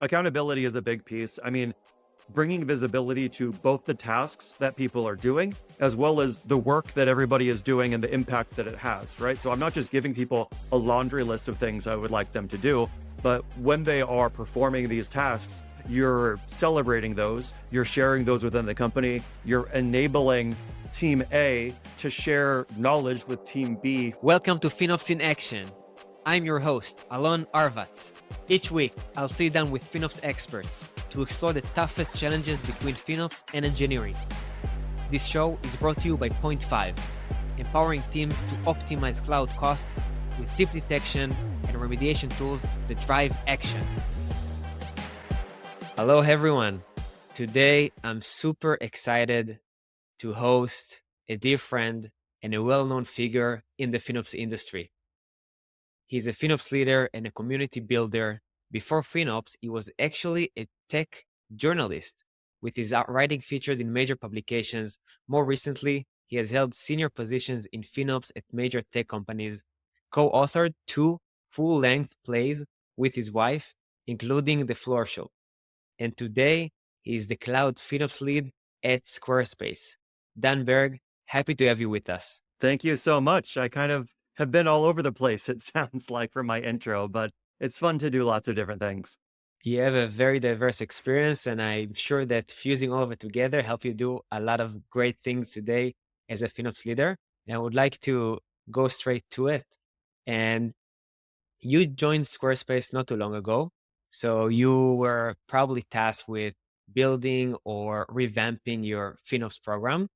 Accountability is a big piece. I mean, bringing visibility to both the tasks that people are doing, as well as the work that everybody is doing and the impact that it has, right? So I'm not just giving people a laundry list of things I would like them to do, but when they are performing these tasks, you're celebrating those, you're sharing those within the company, you're enabling team A to share knowledge with team B. Welcome to FinOps in Action. I'm your host, Alon Arvatz. Each week, I'll sit down with FinOps experts to explore the toughest challenges between FinOps and engineering. This show is brought to you by Point 5, empowering teams to optimize cloud costs with deep detection and remediation tools that drive action. Hello, everyone. Today, I'm super excited to host a dear friend and a well-known figure in the FinOps industry. He's a FinOps leader and a community builder. Before FinOps, he was actually a tech journalist, with his writing featured in major publications. More recently, he has held senior positions in FinOps at major tech companies, co-authored 2 full-length plays with his wife, including The Floor Show. And today, he is the Cloud FinOps Lead at Squarespace. Dann Berg, happy to have you with us. Thank you so much. I kind of have been all over the place, it sounds like, for my intro, but it's fun to do lots of different things. You have a very diverse experience, and I'm sure that fusing all of it together help you do a lot of great things today as a FinOps leader. And I would like to go straight to it. And you joined Squarespace not too long ago, so you were probably tasked with building or revamping your FinOps program.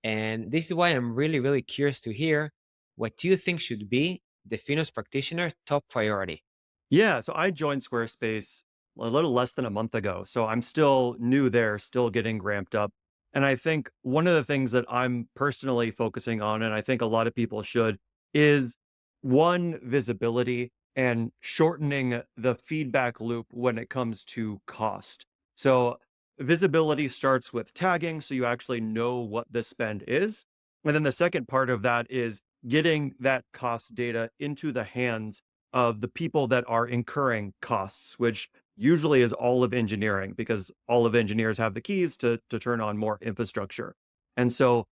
And this is why I'm really, really curious to hear what you think should be the FinOps practitioner top priority. Yeah, so I joined Squarespace a little less than a month ago. So I'm still new there, still getting ramped up. And I think one of the things that I'm personally focusing on, and I think a lot of people should, is one, visibility and shortening the feedback loop when it comes to cost. So visibility starts with tagging, so you actually know what the spend is. And then the second part of that is getting that cost data into the hands of the people that are incurring costs, which usually is all of engineering, because all of engineers have the keys to turn on more infrastructure. And so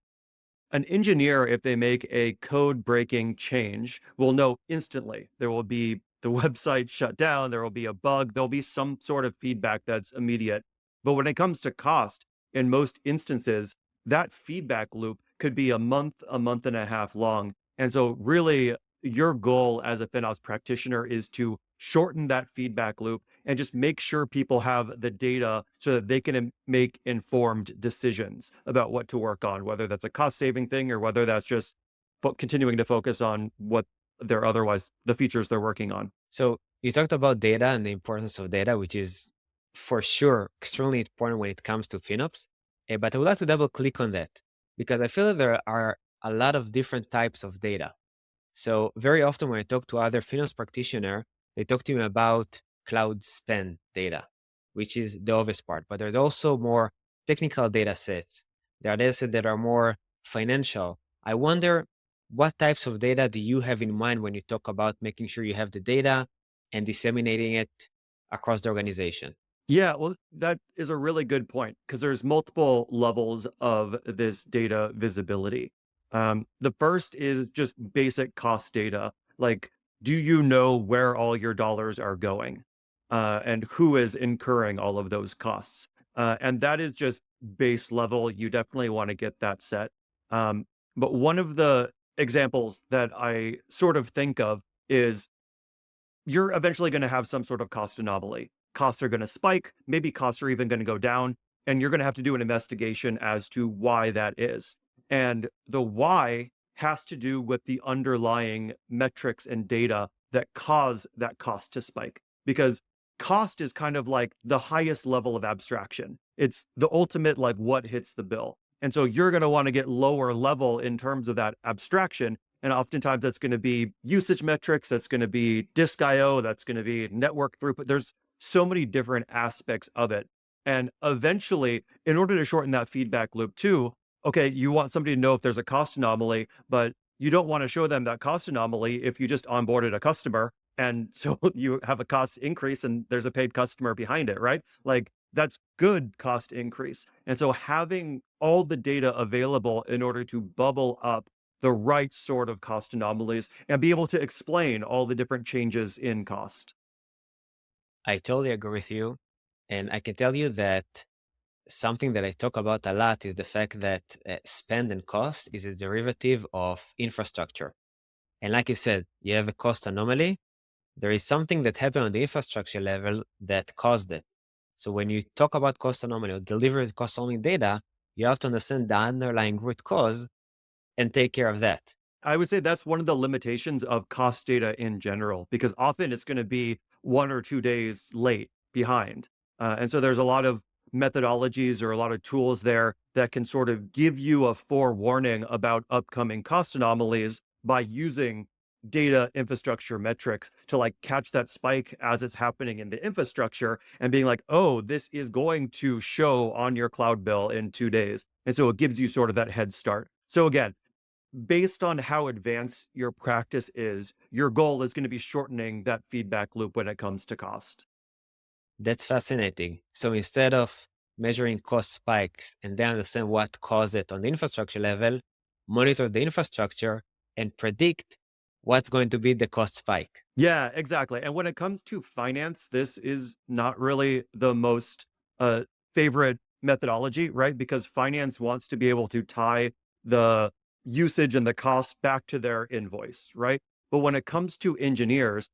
an engineer, if they make a code breaking change, will know instantly. There will be the website shut down, there will be a bug, there'll be some sort of feedback that's immediate. But when it comes to cost, in most instances, that feedback loop could be a month and a half long. And so really your goal as a FinOps practitioner is to shorten that feedback loop and just make sure people have the data so that they can make informed decisions about what to work on, whether that's a cost saving thing or whether that's just continuing to focus on what they're otherwise the features they're working on. So you talked about data and the importance of data, which is for sure extremely important when it comes to FinOps. But I would like to double click on that because I feel that there are a lot of different types of data. So very often when I talk to other FinOps practitioner, they talk to me about cloud spend data, which is the obvious part. But there's also more technical data sets. There are data sets that are more financial. I wonder, what types of data do you have in mind when you talk about making sure you have the data and disseminating it across the organization? Yeah, well, that is a really good point because there's multiple levels of this data visibility. The first is just basic cost data. Like, do you know where all your dollars are going, and who is incurring all of those costs? And that is just base level. You definitely want to get that set. But one of the examples that I sort of think of is you're eventually going to have some sort of cost anomaly. Costs are going to spike, maybe costs are even going to go down, and you're going to have to do an investigation as to why that is. And the why has to do with the underlying metrics and data that cause that cost to spike. Because cost is kind of like the highest level of abstraction. It's the ultimate, like, what hits the bill. And so you're going to want to get lower level in terms of that abstraction. And oftentimes that's going to be usage metrics, that's going to be disk IO, that's going to be network throughput. There's so many different aspects of it. And eventually, in order to shorten that feedback loop too, okay, you want somebody to know if there's a cost anomaly, but you don't want to show them that cost anomaly if you just onboarded a customer And so you have a cost increase and there's a paid customer behind it, right? Like that's good cost increase. And so having all the data available in order to bubble up the right sort of cost anomalies and be able to explain all the different changes in cost. I totally agree with you. And I can tell you that something that I talk about a lot is the fact that spend and cost is a derivative of infrastructure. And like you said, you have a cost anomaly. There is something that happened on the infrastructure level that caused it. So when you talk about cost anomaly or deliver cost anomaly data, you have to understand the underlying root cause and take care of that. I would say that's one of the limitations of cost data in general, because often it's going to be 1 or 2 days late behind. And so there's a lot of methodologies or a lot of tools there that can sort of give you a forewarning about upcoming cost anomalies by using data infrastructure metrics to like catch that spike as it's happening in the infrastructure and being like, oh, this is going to show on your cloud bill in 2 days. And so it gives you sort of that head start. So again, based on how advanced your practice is, your goal is going to be shortening that feedback loop when it comes to cost. That's fascinating. So instead of measuring cost spikes and then understand what caused it on the infrastructure level, monitor the infrastructure and predict what's going to be the cost spike. Yeah, exactly. And when it comes to finance, this is not really the most uh, favorite methodology, right? Because finance wants to be able to tie the usage and the cost back to their invoice, right? But when it comes to engineers,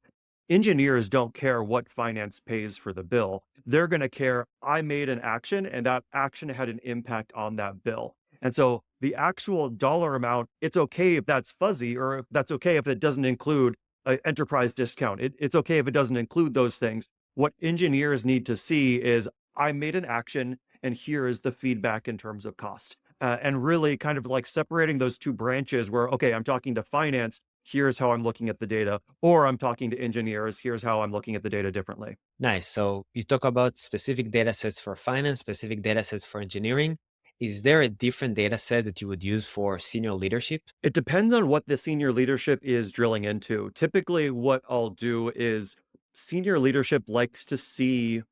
engineers don't care what finance pays for the bill. They're going to care, I made an action and that action had an impact on that bill. And so the actual dollar amount, it's okay if that's fuzzy or if that's okay if it doesn't include an enterprise discount. It's okay if it doesn't include those things. What engineers need to see is I made an action and here is the feedback in terms of cost. And really kind of like separating those two branches where, okay, I'm talking to finance, here's how I'm looking at the data, or I'm talking to engineers, here's how I'm looking at the data differently. Nice. So you talk about specific data sets for finance, specific data sets for engineering. Is there a different data set that you would use for senior leadership? It depends on what the senior leadership is drilling into. Typically, what I'll do is senior leadership likes to see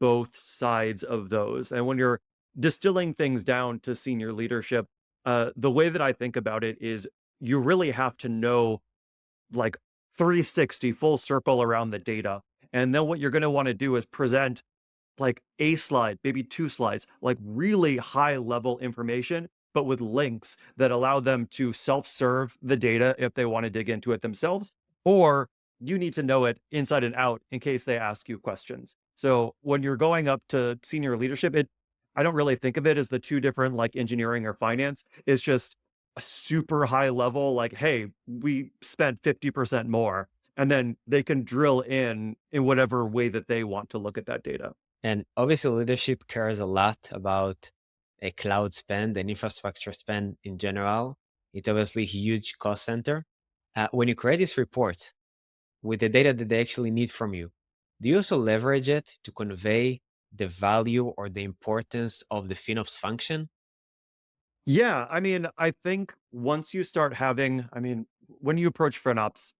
both sides of those. And when you're distilling things down to senior leadership, the way that I think about it is you really have to know like 360 full circle around the data. And then what you're going to want to do is present like a slide, maybe 2 slides, like really high level information, but with links that allow them to self-serve the data if they want to dig into it themselves, or you need to know it inside and out in case they ask you questions. So when you're going up to senior leadership, I don't really think of it as the two different like engineering or finance. It's just a super high level, like, hey, we spent 50% more. And then they can drill in whatever way that they want to look at that data. And obviously, leadership cares a lot about a cloud spend and infrastructure spend in general. It's obviously a huge cost center. When you create these reports with the data that they actually need from you, do you also leverage it to convey the value or the importance of the FinOps function? Yeah, I mean, I think once you start having, I mean, when you approach FinOps,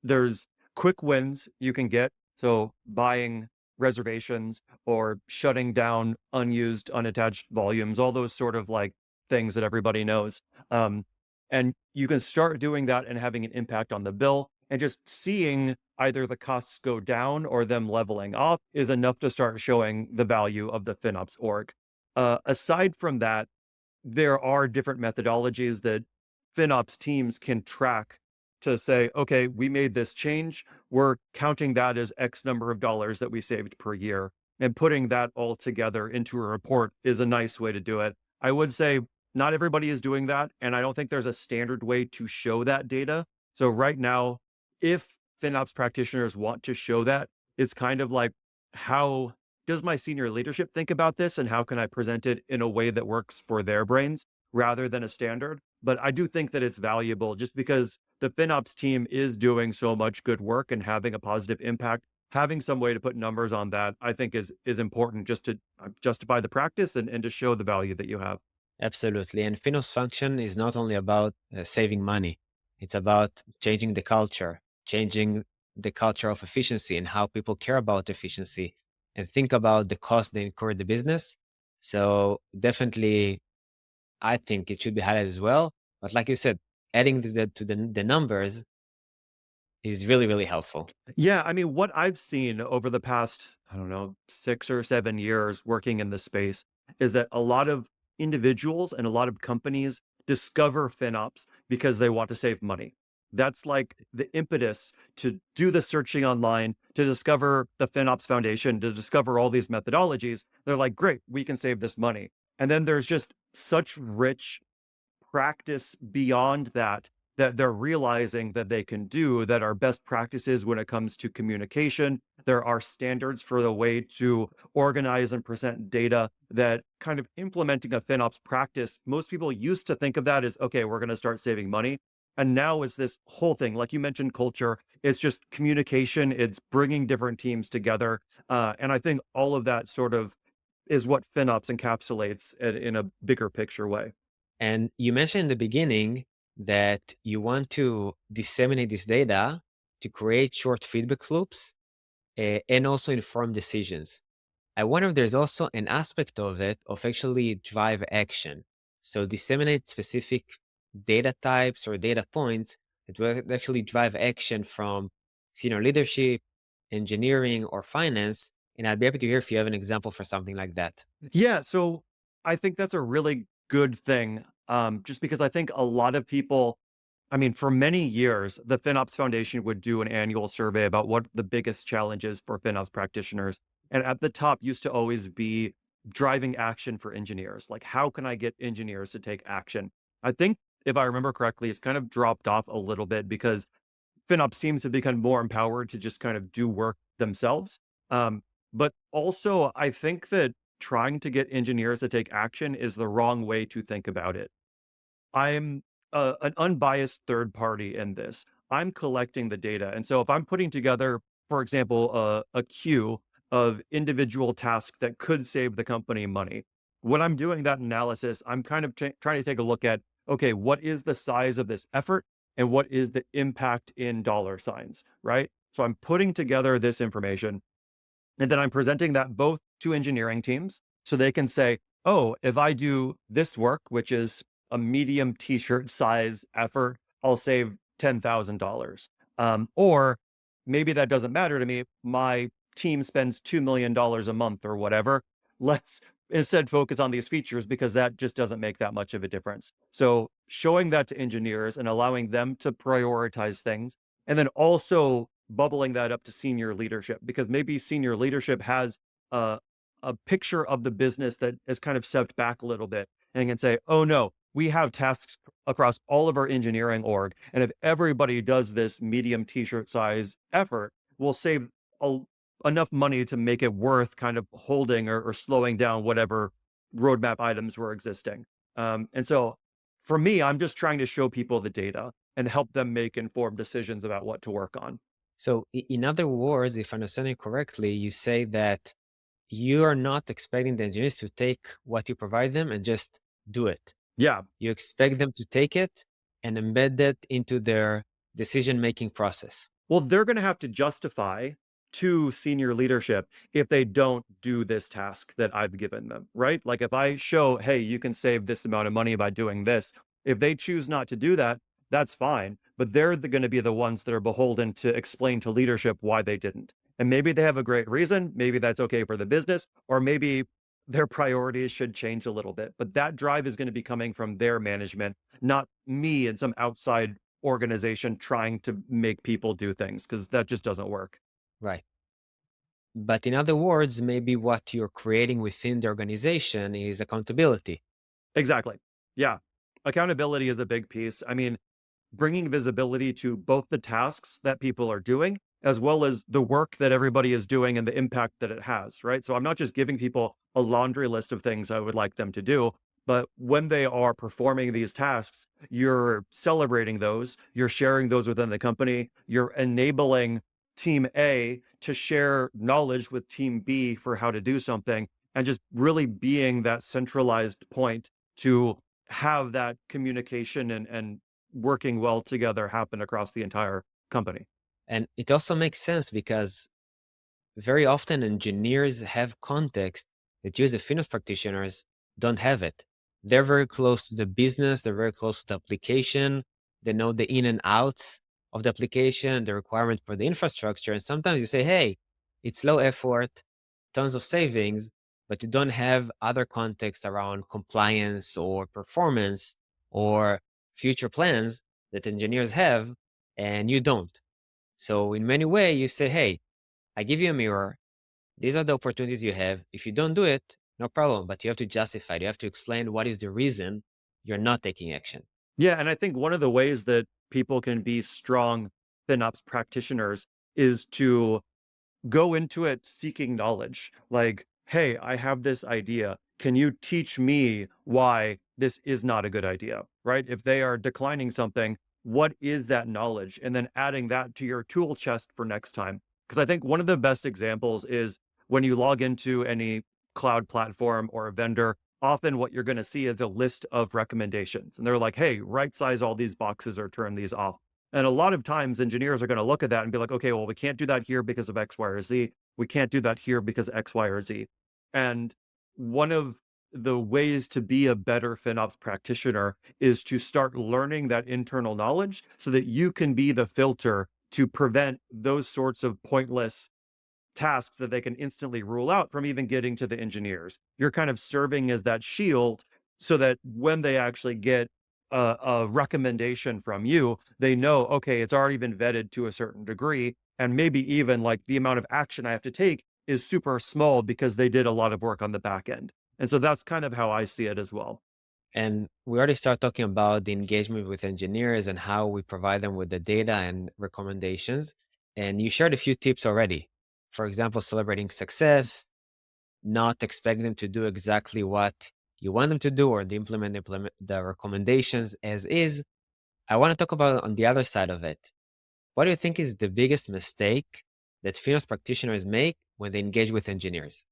there's quick wins you can get. So buying reservations or shutting down unused, unattached volumes, all those sort of like things that everybody knows. Um, and you can start doing that and having an impact on the bill. And just seeing either the costs go down or them leveling off is enough to start showing the value of the FinOps org. Aside from that, there are different methodologies that FinOps teams can track to say, okay, we made this change. We're counting that as X number of dollars that we saved per year. And putting that all together into a report is a nice way to do it. I would say not everybody is doing that. And I don't think there's a standard way to show that data. So right now, if FinOps practitioners want to show that, it's kind of like how does my senior leadership think about this and how can I present it in a way that works for their brains rather than a standard? But I do think that it's valuable just because the FinOps team is doing so much good work and having a positive impact. Having some way to put numbers on that, I think is important just to justify the practice and to show the value that you have. Absolutely. And FinOps function is not only about saving money, it's about changing the culture, changing the culture of efficiency and how people care about efficiency and think about the cost they incur in the business. So definitely, I think it should be highlighted as well. But like you said, adding the numbers is really, really helpful. Yeah, I mean, what I've seen over the past, I don't know, 6 or 7 years working in this space is that a lot of individuals and a lot of companies discover FinOps because they want to save money. That's like the impetus to do the searching online, to discover the FinOps Foundation, to discover all these methodologies. They're like, great, we can save this money. And then there's just such rich practice beyond that that they're realizing that they can do that are best practices when it comes to communication. There are standards for the way to organize and present data that kind of implementing a FinOps practice. Most people used to think of that as, okay, we're going to start saving money. And now it's this whole thing, like you mentioned, culture. It's just communication. It's bringing different teams together. And I think all of that sort of is what FinOps encapsulates in a bigger picture way. And you mentioned in the beginning that you want to disseminate this data to create short feedback loops and also inform decisions. I wonder if there's also an aspect of it of actually drive action. So disseminate specific data types or data points that will actually drive action from senior leadership, engineering, or finance. And I'd be happy to hear if you have an example for something like that. Yeah, so I think that's a really good thing, just because I think a lot of people, I mean, for many years, the FinOps Foundation would do an annual survey about what the biggest challenges for FinOps practitioners. And at the top used to always be driving action for engineers. Like, how can I get engineers to take action? I think, if I remember correctly, it's kind of dropped off a little bit because FinOps teams have become more empowered to just kind of do work themselves. But also, I think that trying to get engineers to take action is the wrong way to think about it. I'm an unbiased third party in this. I'm collecting the data. And so if I'm putting together, for example, a queue of individual tasks that could save the company money, when I'm doing that analysis, I'm kind of trying to take a look at, okay, what is the size of this effort and what is the impact in dollar signs, right? So I'm putting together this information and then I'm presenting that both to engineering teams so they can say, oh, if I do this work, which is a medium t-shirt size effort, I'll save $10,000. Or maybe that doesn't matter to me. My team spends $2 million a month or whatever. Let's instead focus on these features because that just doesn't make that much of a difference. So showing that to engineers and allowing them to prioritize things and then also bubbling that up to senior leadership because maybe senior leadership has a, a picture of the business that has kind of stepped back a little bit and can say, oh no, we have tasks across all of our engineering org. And if everybody does this medium t-shirt size effort, we'll save a, enough money to make it worth kind of holding or slowing down whatever roadmap items were existing. And so for me, I'm just trying to show people the data and help them make informed decisions about what to work on. So, in other words, if I understand it correctly, you say that you are not expecting the engineers to take what you provide them and just do it. Yeah. You expect them to take it and embed it into their decision making process. Well, they're going to have to justify to senior leadership if they don't do this task that I've given them, right? Like if I show, hey, you can save this amount of money by doing this, if they choose not to do that, that's fine. But they're going to be the ones that are beholden to explain to leadership why they didn't. And maybe they have a great reason. Maybe that's okay for the business, or maybe their priorities should change a little bit. But that drive is going to be coming from their management, not me and some outside organization trying to make people do things because that just doesn't work. Right. But in other words, maybe what you're creating within the organization is accountability. Exactly. Yeah. Accountability is a big piece. I mean, bringing visibility to both the tasks that people are doing as well as the work that everybody is doing and the impact that it has, right? So I'm not just giving people a laundry list of things I would like them to do, but when they are performing these tasks, you're celebrating those, you're sharing those within the company, you're enabling team A to share knowledge with team B for how to do something and just really being that centralized point to have that communication and working well together happen across the entire company. And it also makes sense because very often engineers have context that you as a finance practitioners don't have it. They're very close to the business, they're very close to the application, they know the in and outs of the application, the requirement for the infrastructure. And sometimes you say, hey, it's low effort, tons of savings, but you don't have other context around compliance or performance or future plans that engineers have, and you don't. So in many ways, you say, hey, I give you a mirror. These are the opportunities you have. If you don't do it, no problem, but you have to justify it. You have to explain what is the reason you're not taking action. Yeah, and I think one of the ways that people can be strong FinOps practitioners is to go into it seeking knowledge. Like, hey, I have this idea. Can you teach me why this is not a good idea? Right? If they are declining something, what is that knowledge? And then adding that to your tool chest for next time. Because I think one of the best examples is when you log into any cloud platform or a vendor, often what you're going to see is a list of recommendations. And they're like, hey, right size all these boxes or turn these off. And a lot of times engineers are going to look at that and be like, okay, well, we can't do that here because of X, Y, or Z. We can't do that here because X, Y, or Z. And one of the ways to be a better FinOps practitioner is to start learning that internal knowledge so that you can be the filter to prevent those sorts of pointless tasks that they can instantly rule out from even getting to the engineers. You're kind of serving as that shield so that when they actually get a recommendation from you, they know, okay, it's already been vetted to a certain degree. And maybe even like the amount of action I have to take is super small because they did a lot of work on the back end. And so that's kind of how I see it as well. And we already start talking about the engagement with engineers and how we provide them with the data and recommendations. And you shared a few tips already. For example, celebrating success, not expect them to do exactly what you want them to do or implement the recommendations as is. I want to talk about on the other side of it. What do you think is the biggest mistake that finance practitioners make when they engage with engineers?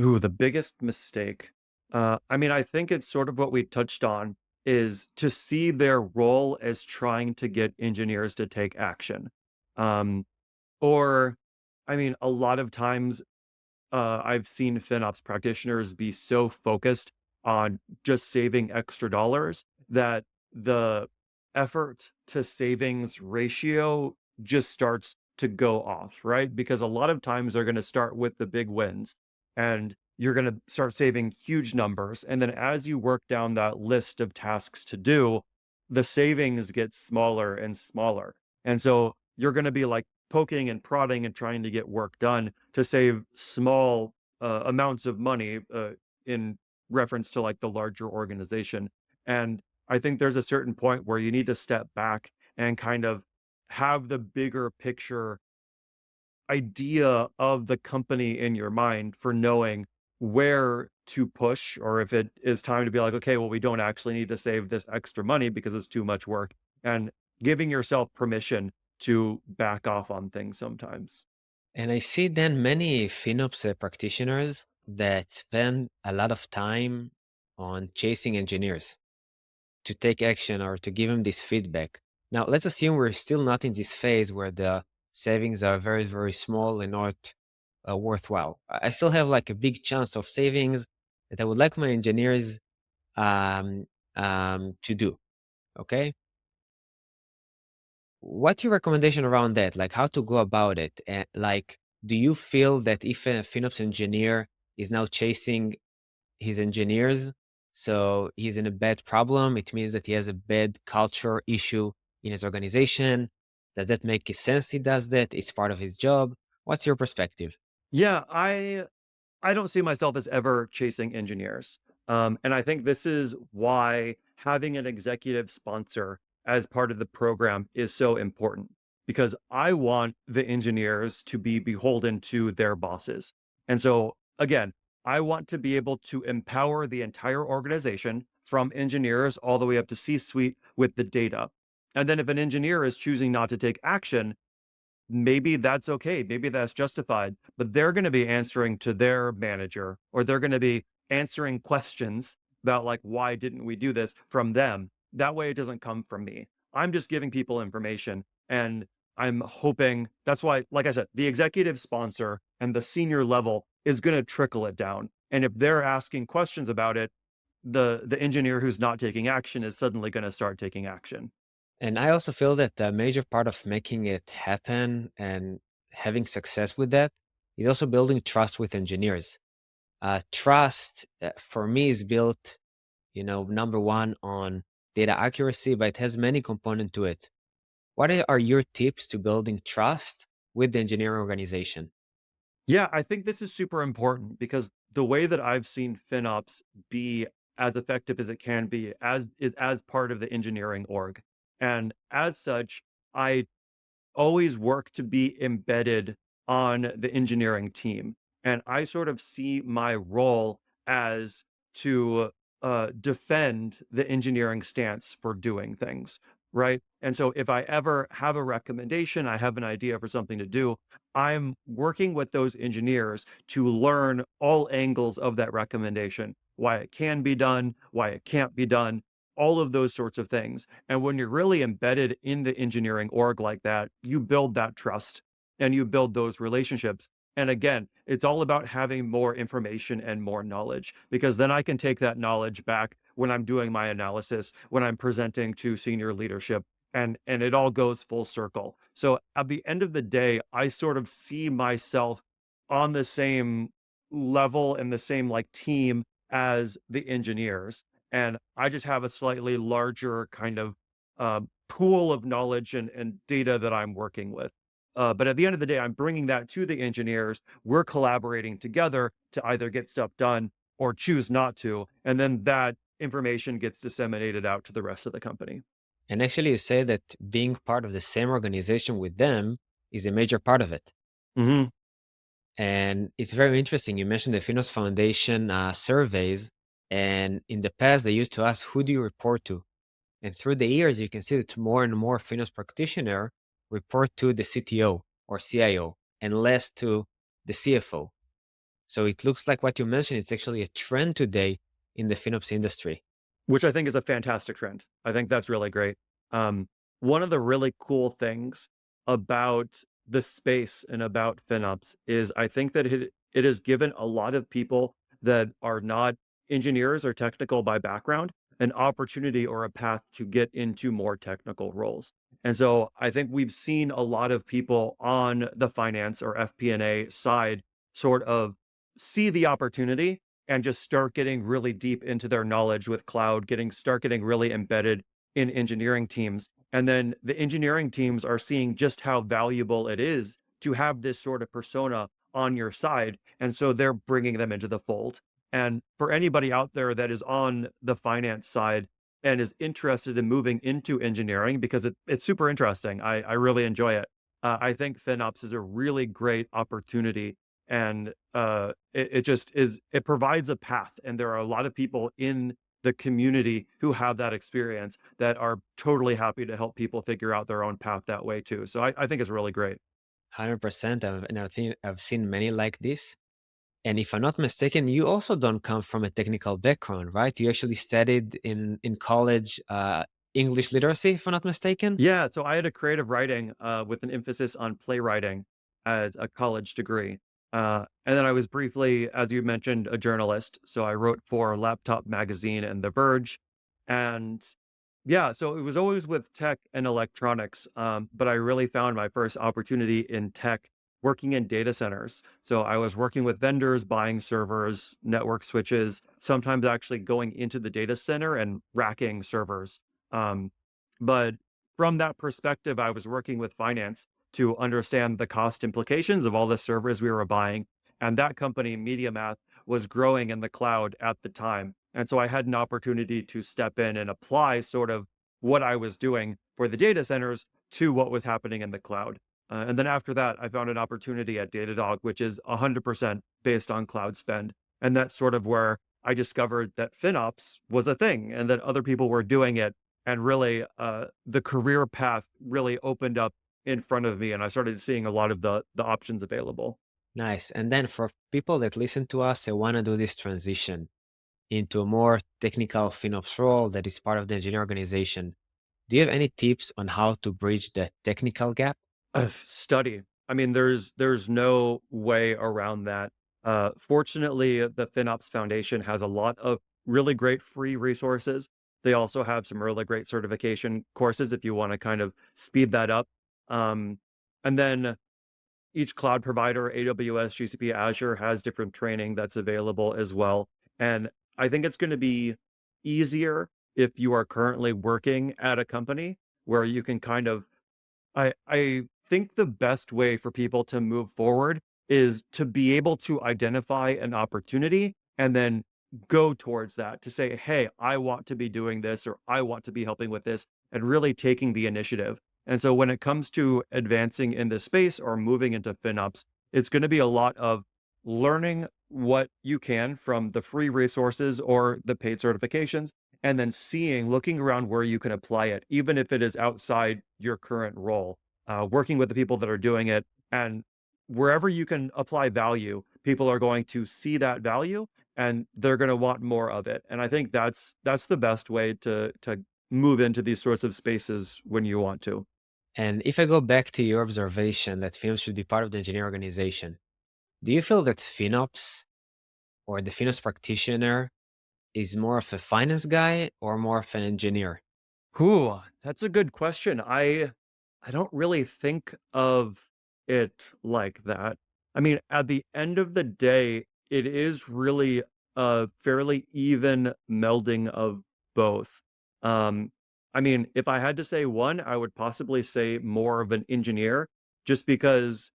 Ooh, the biggest mistake. I mean, I think it's sort of what we touched on is to see their role as trying to get engineers to take action. Um, or, I mean, a lot of times I've seen FinOps practitioners be so focused on just saving extra dollars that the effort to savings ratio just starts to go off, right? Because a lot of times they're going to start with the big wins and you're going to start saving huge numbers. And then as you work down that list of tasks to do, the savings get smaller and smaller. And so you're going to be like poking and prodding and trying to get work done to save small amounts of money in reference to like the larger organization. And I think there's a certain point where you need to step back and kind of have the bigger picture idea of the company in your mind for knowing where to push, or if it is time to be like, okay, well, we don't actually need to save this extra money because it's too much work, and giving yourself permission to back off on things sometimes. And I see then many FinOps practitioners that spend a lot of time on chasing engineers to take action or to give them this feedback. Now, let's assume we're still not in this phase where the savings are very, very small and not worthwhile. I still have like a big chance of savings that I would like my engineers um, to do. Okay. What's your recommendation around that? Like how to go about it? And like, do you feel that if a FinOps engineer is now chasing his engineers, so he's in a bad problem, it means that he has a bad culture issue in his organization? Does that make sense? He does that. It's part of his job. What's your perspective? Yeah, I don't see myself as ever chasing engineers. And I think this is why having an executive sponsor as part of the program is so important because I want the engineers to be beholden to their bosses. And so, again, I want to be able to empower the entire organization from engineers all the way up to C suite with the data. And then if an engineer is choosing not to take action, maybe that's okay. Maybe that's justified, but they're going to be answering to their manager or they're going to be answering questions about like, why didn't we do this from them? That way it doesn't come from me. I'm just giving people information. And I'm hoping that's why, like I said, the executive sponsor and the senior level is going to trickle it down. And if they're asking questions about it, the engineer who's not taking action is suddenly going to start taking action. And I also feel that the major part of making it happen and having success with that is also building trust with engineers. Trust for me is built, number one on data accuracy, but it has many components to it. What are your tips to building trust with the engineering organization? Yeah, I think this is super important because the way that I've seen FinOps be as effective as it can be as part of the engineering org. And as such, I always work to be embedded on the engineering team. And I sort of see my role as to defend the engineering stance for doing things, right? And so if I ever have a recommendation, I have an idea for something to do, I'm working with those engineers to learn all angles of that recommendation, why it can be done, why it can't be done, all of those sorts of things. And when you're really embedded in the engineering org like that, you build that trust and you build those relationships. And again, it's all about having more information and more knowledge because then I can take that knowledge back when I'm doing my analysis, when I'm presenting to senior leadership, and it all goes full circle. So at the end of the day, I sort of see myself on the same level and the same like team as the engineers, and I just have a slightly larger kind of pool of knowledge and data that I'm working with. But at the end of the day, I'm bringing that to the engineers. We're collaborating together to either get stuff done or choose not to, and then that information gets disseminated out to the rest of the company. And actually, you say that being part of the same organization with them is a major part of it. Hmm. And it's very interesting. You mentioned the Finos Foundation surveys, and in the past, they used to ask, who do you report to? And through the years, you can see that more and more Finos practitioner report to the CTO or CIO and less to the CFO. So it looks like what you mentioned, it's actually a trend today in the FinOps industry. Which I think is a fantastic trend. I think that's really great. Um, One of the really cool things about the space and about FinOps is I think that it has given a lot of people that are not engineers or technical by background an opportunity or a path to get into more technical roles. And so I think we've seen a lot of people on the finance or FP&A side sort of see the opportunity and just start getting really deep into their knowledge with cloud, start getting really embedded in engineering teams. And then the engineering teams are seeing just how valuable it is to have this sort of persona on your side. And so they're bringing them into the fold. And for anybody out there that is on the finance side and is interested in moving into engineering, because it's super interesting, I really enjoy it. I think FinOps is a really great opportunity, and it just is, it provides a path, and there are a lot of people in the community who have that experience that are totally happy to help people figure out their own path that way too. So I think it's really great. 100%. And I think I've seen many like this. And if I'm not mistaken, you also don't come from a technical background, right? You actually studied in college English literacy, if I'm not mistaken. Yeah, so I had a creative writing with an emphasis on playwriting as a college degree. And then I was briefly, as you mentioned, a journalist. So I wrote for Laptop Magazine and The Verge. And yeah, so it was always with tech and electronics. But I really found my first opportunity in tech working in data centers. So I was working with vendors, buying servers, network switches, sometimes actually going into the data center and racking servers. Um, but from that perspective, I was working with finance to understand the cost implications of all the servers we were buying. And that company, MediaMath, was growing in the cloud at the time. And so I had an opportunity to step in and apply sort of what I was doing for the data centers to what was happening in the cloud. And then after that, I found an opportunity at Datadog, which is 100% based on cloud spend. And that's sort of where I discovered that FinOps was a thing and that other people were doing it, and really the career path really opened up in front of me, and I started seeing a lot of the options available. Nice. And then for people that listen to us and want to do this transition into a more technical FinOps role that is part of the engineering organization, do you have any tips on how to bridge the technical gap? Study. I mean, there's no way around that. Fortunately, the FinOps Foundation has a lot of really great free resources. They also have some really great certification courses if you want to kind of speed that up. Um, and then each cloud provider, AWS, GCP, Azure, has different training that's available as well. And I think it's going to be easier if you are currently working at a company where you can kind of I think the best way for people to move forward is to be able to identify an opportunity and then go towards that to say, "Hey, I want to be doing this," or "I want to be helping with this," and really taking the initiative. And so when it comes to advancing in this space or moving into FinOps, it's gonna be a lot of learning what you can from the free resources or the paid certifications, and then looking around where you can apply it, even if it is outside your current role, working with the people that are doing it. And wherever you can apply value, people are going to see that value and they're going to want more of it. And I think that's the best way to move into these sorts of spaces when you want to. And if I go back to your observation that FinOps should be part of the engineering organization, do you feel that FinOps or the FinOps practitioner is more of a finance guy or more of an engineer? Whew, that's a good question. I don't really think of it like that. I mean, at the end of the day, it is really a fairly even melding of both. Um, I mean, if I had to say one, I would possibly say more of an engineer, just because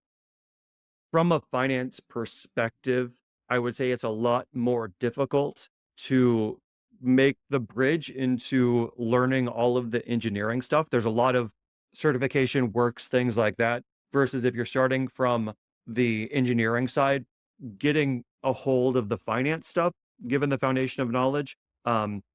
from a finance perspective, I would say it's a lot more difficult to make the bridge into learning all of the engineering stuff. There's a lot of certification works, things like that, versus if you're starting from the engineering side, getting a hold of the finance stuff, given the foundation of knowledge,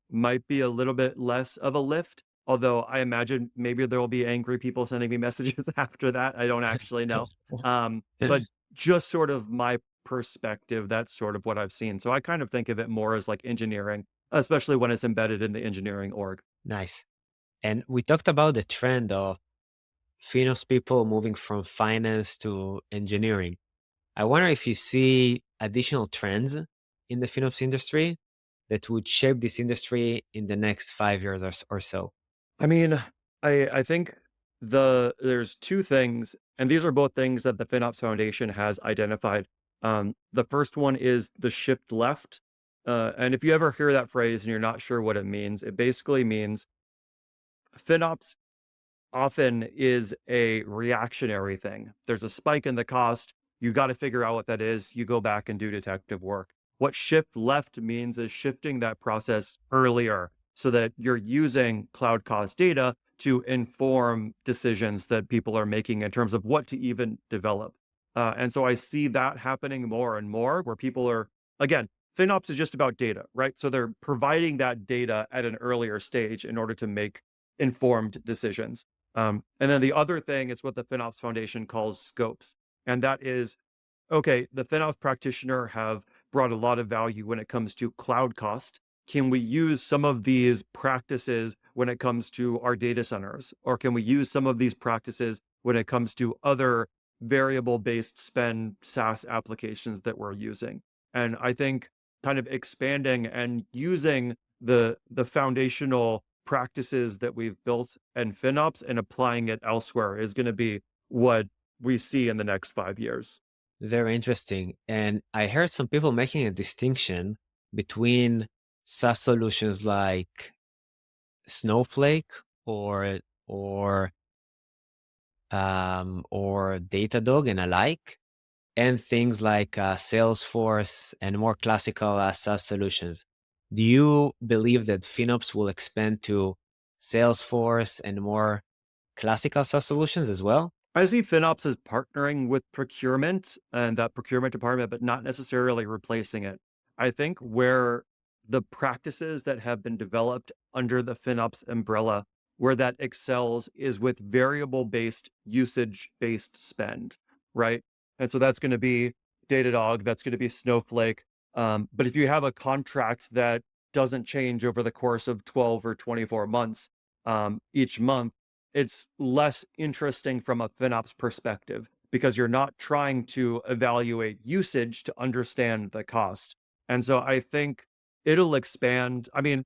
might be a little bit less of a lift. Although I imagine maybe there will be angry people sending me messages after that. I don't actually know. But just sort of my perspective, that's sort of what I've seen. So I kind of think of it more as like engineering, especially when it's embedded in the engineering org. Nice. And we talked about the trend of FinOps people moving from finance to engineering. I wonder if you see additional trends in the FinOps industry that would shape this industry in the next 5 years or so. I mean, I think there's two things, and these are both things that the FinOps Foundation has identified. The first one is the shift left. And if you ever hear that phrase and you're not sure what it means, it basically means FinOps often is a reactionary thing. There's a spike in the cost. You got to figure out what that is. You go back and do detective work. What shift left means is shifting that process earlier so that you're using cloud cost data to inform decisions that people are making in terms of what to even develop. And so I see that happening more and more where people are, again, FinOps is just about data, right? So they're providing that data at an earlier stage in order to make informed decisions. And then the other thing is what the FinOps Foundation calls scopes. And that is, okay, the FinOps practitioner have brought a lot of value when it comes to cloud cost. Can we use some of these practices when it comes to our data centers? Or can we use some of these practices when it comes to other variable based spend SaaS applications that we're using? And I think kind of expanding and using the foundational practices that we've built in FinOps and applying it elsewhere is going to be what we see in the next 5 years. Very interesting. And I heard some people making a distinction between SaaS solutions like Snowflake or or Datadog and alike, and things like Salesforce and more classical SaaS solutions. Do you believe that FinOps will expand to Salesforce and more classical SaaS solutions as well? I see FinOps as partnering with procurement and that procurement department, but not necessarily replacing it. I think where the practices that have been developed under the FinOps umbrella, where that excels is with variable based, usage based spend, right? And so that's going to be Datadog, that's going to be Snowflake. But if you have a contract that doesn't change over the course of 12 or 24 months, each month, it's less interesting from a FinOps perspective because you're not trying to evaluate usage to understand the cost. And so I think it'll expand. I mean,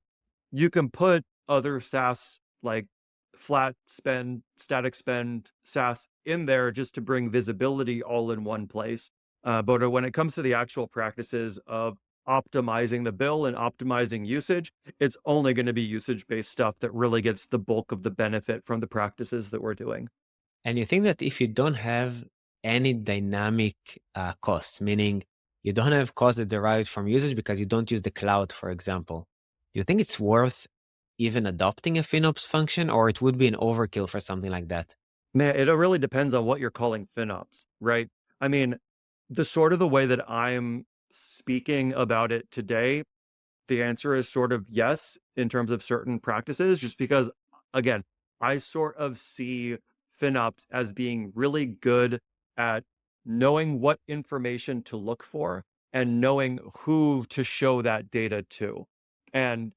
you can put other SaaS like flat spend, static spend, SaaS in there just to bring visibility all in one place. But when it comes to the actual practices of optimizing the bill and optimizing usage, it's only going to be usage based stuff that really gets the bulk of the benefit from the practices that we're doing. And you think that if you don't have any dynamic costs, meaning you don't have costs that derived from usage because you don't use the cloud, for example, do you think it's worth even adopting a FinOps function, or it would be an overkill for something like that? Man, it really depends on what you're calling FinOps, right? I mean, the sort of the way that I'm speaking about it today, the answer is sort of yes in terms of certain practices, just because, again, I sort of see FinOps as being really good at knowing what information to look for and knowing who to show that data to. And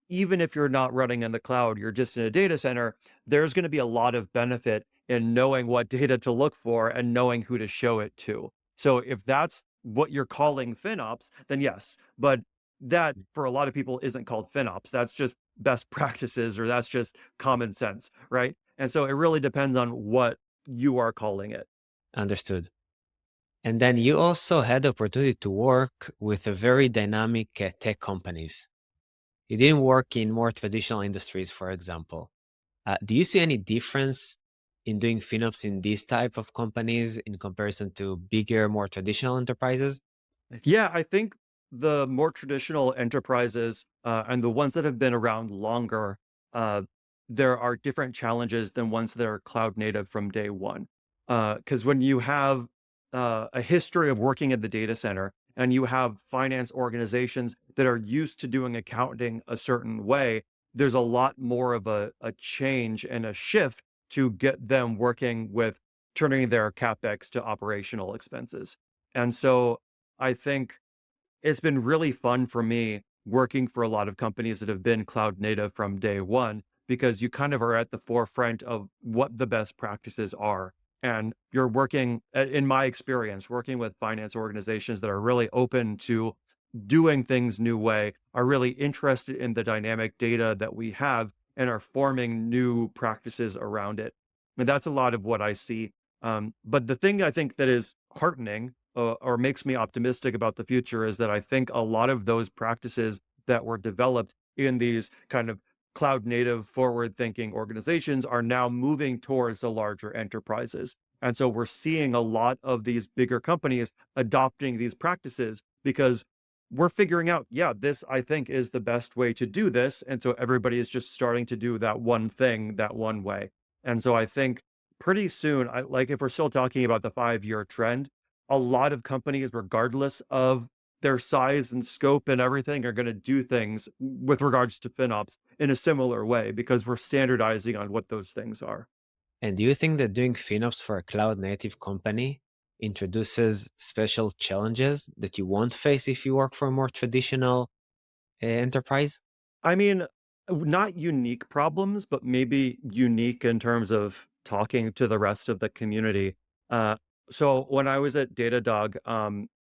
even if you're not running in the cloud, you're just in a data center, there's going to be a lot of benefit in knowing what data to look for and knowing who to show it to. So if that's what you're calling FinOps, then yes. But that for a lot of people isn't called FinOps. That's just best practices or that's just common sense, right? And so it really depends on what you are calling it. Understood. And then you also had the opportunity to work with a very dynamic tech companies. You didn't work in more traditional industries, for example. Do you see any difference in doing FinOps in these type of companies in comparison to bigger, more traditional enterprises? Yeah, I think the more traditional enterprises and the ones that have been around longer, uh, there are different challenges than ones that are cloud native from day one. Because when you have a history of working at the data center and you have finance organizations that are used to doing accounting a certain way, there's a lot more of a change and a shift to get them working with turning their capex to operational expenses. And so I think it's been really fun for me working for a lot of companies that have been cloud native from day one because you kind of are at the forefront of what the best practices are. And you're working, in my experience, working with finance organizations that are really open to doing things new way, are really interested in the dynamic data that we have and are forming new practices around it. And that's a lot of what I see. But the thing I think that is heartening or makes me optimistic about the future is that I think a lot of those practices that were developed in these kind of cloud native forward thinking organizations are now moving towards the larger enterprises. And so we're seeing a lot of these bigger companies adopting these practices because we're figuring out, yeah, this I think is the best way to do this. And so everybody is just starting to do that one thing that one way. And so I think pretty soon, I like if we're still talking about the 5-year trend, a lot of companies, regardless of their size and scope and everything, are going to do things with regards to FinOps in a similar way because we're standardizing on what those things are. And do you think that doing FinOps for a cloud native company introduces special challenges that you won't face if you work for a more traditional enterprise? I mean, not unique problems, but maybe unique in terms of talking to the rest of the community. Uh, so when I was at Datadog,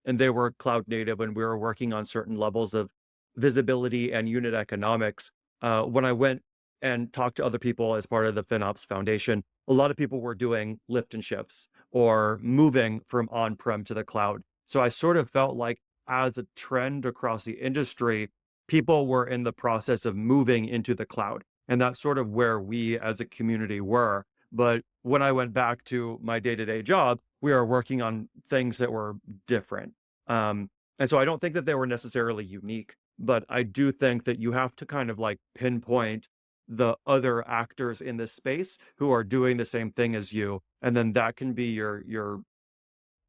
and they were cloud native and we were working on certain levels of visibility and unit economics, when I went and talked to other people as part of the FinOps Foundation, a lot of people were doing lift and shifts or moving from on-prem to the cloud. So I sort of felt like as a trend across the industry, people were in the process of moving into the cloud. And that's sort of where we as a community were. But when I went back to my day-to-day job, we are working on things that were different. And so I don't think that they were necessarily unique, but I do think that you have to kind of like pinpoint the other actors in this space who are doing the same thing as you. And then that can be your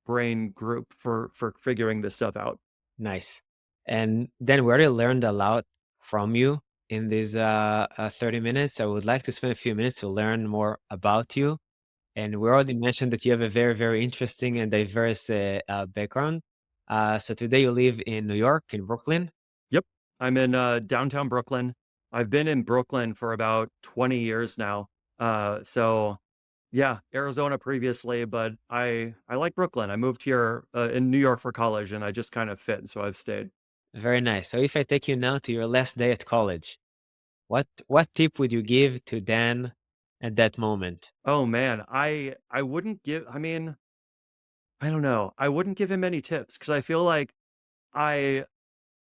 brain group for figuring this stuff out. Nice. And then we already learned a lot from you in these 30 minutes. I would like to spend a few minutes to learn more about you. And we already mentioned that you have a very, very interesting and diverse background. So today you live in New York, in Brooklyn. Yep. I'm in downtown Brooklyn. I've been in Brooklyn for about 20 years now. So yeah, Arizona previously, but I like Brooklyn. I moved here in New York for college, and I just kind of fit, so I've stayed. Very nice. So if I take you now to your last day at college, what tip would you give to Dan at that moment? Oh man, I wouldn't give. I mean, I don't know. I wouldn't give him any tips because I feel like I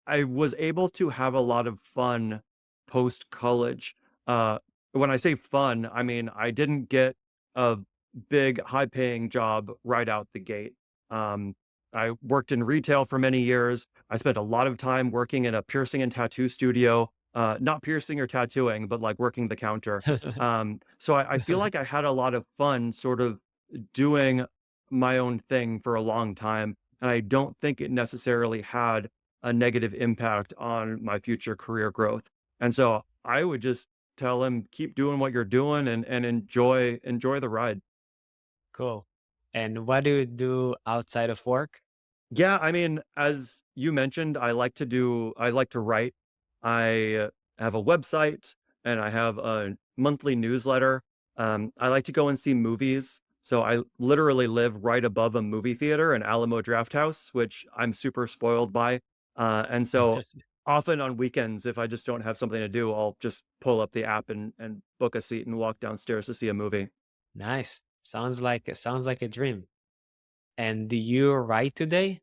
I was able to have a lot of fun post college. Uh, when I say fun, I mean I didn't get a big, high paying job right out the gate. Um, I worked in retail for many years. I spent a lot of time working in a piercing and tattoo studio, not piercing or tattooing, but like working the counter. So I feel like I had a lot of fun sort of doing my own thing for a long time. And I don't think it necessarily had a negative impact on my future career growth. And so I would just tell him, keep doing what you're doing and enjoy the ride. Cool. And what do you do outside of work? Yeah, I mean, as you mentioned, I like to write. I have a website and I have a monthly newsletter. I like to go and see movies. So I literally live right above a movie theater, an Alamo Drafthouse, which I'm super spoiled by. And so often on weekends, if I just don't have something to do, I'll just pull up the app and book a seat and walk downstairs to see a movie. Nice. Sounds like a dream. And do you write today?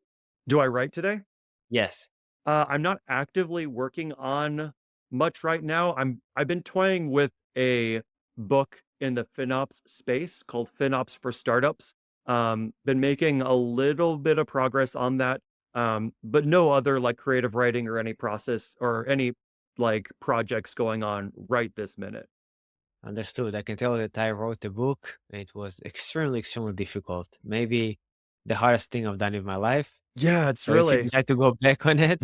Do I write today? Yes. I'm not actively working on much right now. I've been toying with a book in the FinOps space called FinOps for Startups. Been making a little bit of progress on that, but no other like creative writing or any process or any like projects going on right this minute. Understood. I can tell that I wrote a book and it was extremely, extremely difficult. Maybe the hardest thing I've done in my life. Yeah, it's So if you really. decide to go back on it,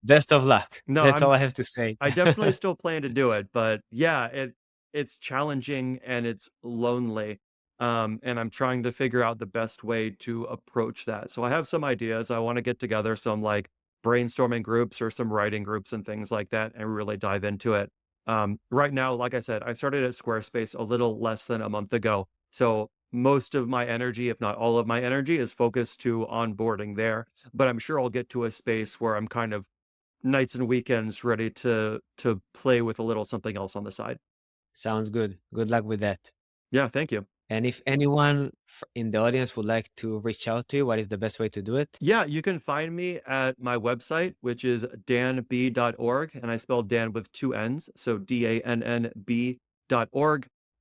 best of luck. No, That's all I have to say. I definitely still plan to do it, but yeah, it's challenging and it's lonely. And I'm trying to figure out the best way to approach that. So I have some ideas. I want to get together some like brainstorming groups or some writing groups and things like that and really dive into it. Right now, like I said, I started at Squarespace a little less than a month ago. So most of my energy, if not all of my energy, is focused to onboarding there. But I'm sure I'll get to a space where I'm kind of nights and weekends ready to play with a little something else on the side. Sounds good. Good luck with that. Yeah, thank you. And if anyone in the audience would like to reach out to you, what is the best way to do it? Yeah, you can find me at my website, which is danb.org, and I spelled Dan with two N's, so DANNB.org.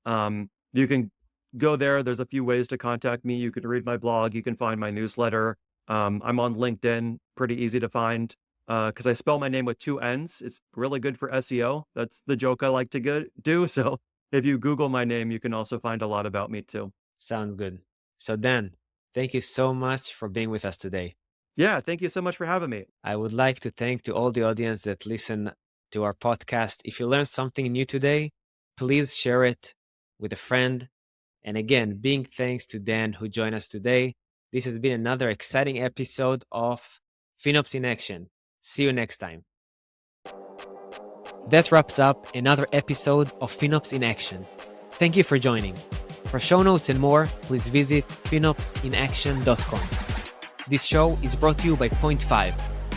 You can go there. There's a few ways to contact me. You can read my blog. You can find my newsletter. I'm on LinkedIn, pretty easy to find because I spell my name with two N's. It's really good for SEO. That's the joke I like to do. So if you Google my name, you can also find a lot about me too. Sound good. So Dan, thank you so much for being with us today. Yeah, thank you so much for having me. I would like to thank to all the audience that listen to our podcast. If you learned something new today, please share it with a friend. And again, big thanks to Dan who joined us today. This has been another exciting episode of FinOps in Action. See you next time. That wraps up another episode of FinOps in Action. Thank you for joining. For show notes and more, please visit finopsinaction.com. This show is brought to you by Point 5,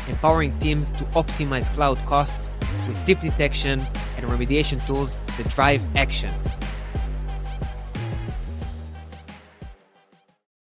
empowering teams to optimize cloud costs with tip detection and remediation tools that drive action.